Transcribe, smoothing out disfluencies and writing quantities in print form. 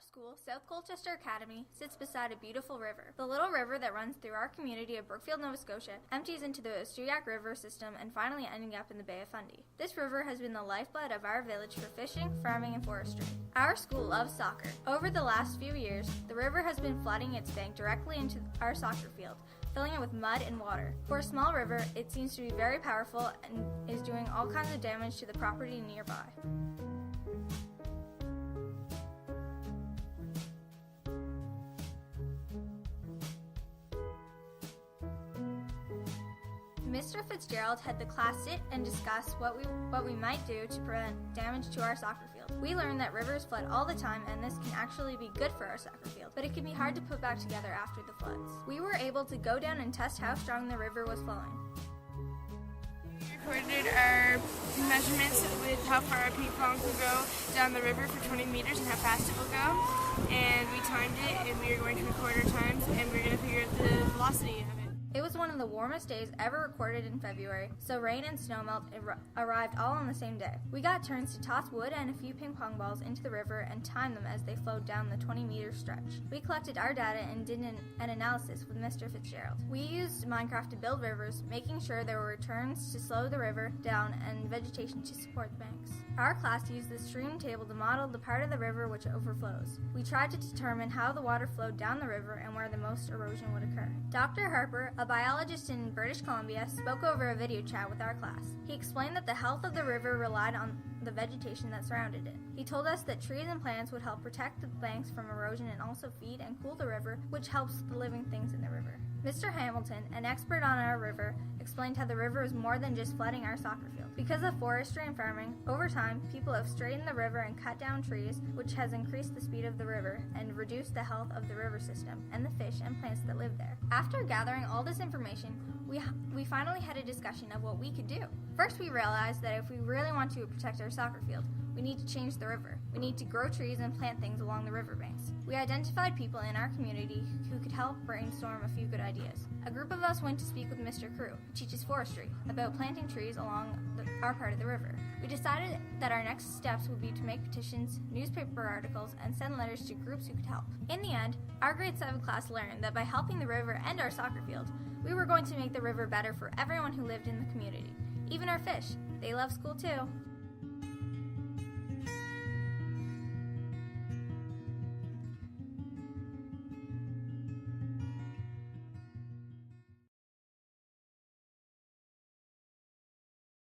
school, South Colchester Academy, sits beside a beautiful river. The little river that runs through our community of Brookfield, Nova Scotia, empties into the SCA River system and finally ending up in the Bay of Fundy. This river has been the lifeblood of our village for fishing, farming, and forestry. Our school loves soccer. Over the last few years, the river has been flooding its bank directly into our soccer field, filling it with mud and water. For a small river, it seems to be very powerful and is doing all kinds of damage to the property nearby. Mr. Fitzgerald had the class sit and discuss what we might do to prevent damage to our soccer field. We learned that rivers flood all the time and this can actually be good for our soccer field, but it can be hard to put back together after the floods. We were able to go down and test how strong the river was flowing. We recorded our measurements with how far our ping pong will go down the river for 20 meters and how fast it will go. And we timed it and we are going to record our times and we're going to figure out the velocity of it. It was one of the warmest days ever recorded in February, so rain and snowmelt arrived all on the same day. We got turns to toss wood and a few ping pong balls into the river and time them as they flowed down the 20-meter stretch. We collected our data and did an analysis with Mr. Fitzgerald. We used Minecraft to build rivers, making sure there were turns to slow the river down and vegetation to support the banks. Our class used the stream table to model the part of the river which overflows. We tried to determine how the water flowed down the river and where the most erosion would occur. Dr. Harper, a biologist in British Columbia, spoke over a video chat with our class. He explained that the health of the river relied on the vegetation that surrounded it. He told us that trees and plants would help protect the banks from erosion and also feed and cool the river, which helps the living things in the river. Mr. Hamilton, an expert on our river, explained how the river is more than just flooding our soccer field. Because of forestry and farming, over time, people have straightened the river and cut down trees, which has increased the speed of the river and reduced the health of the river system and the fish and plants that live there. After gathering all this information, we finally had a discussion of what we could do. First, we realized that if we really want to protect our soccer field, we need to change the river. We need to grow trees and plant things along the riverbanks. We identified people in our community who could help brainstorm a few good ideas. A group of us went to speak with Mr. Crew, who teaches forestry, about planting trees along our part of the river. We decided that our next steps would be to make petitions, newspaper articles, and send letters to groups who could help. In the end, our grade 7 class learned that by helping the river and our soccer field, we were going to make the river better for everyone who lived in the community. Even our fish. They love school too.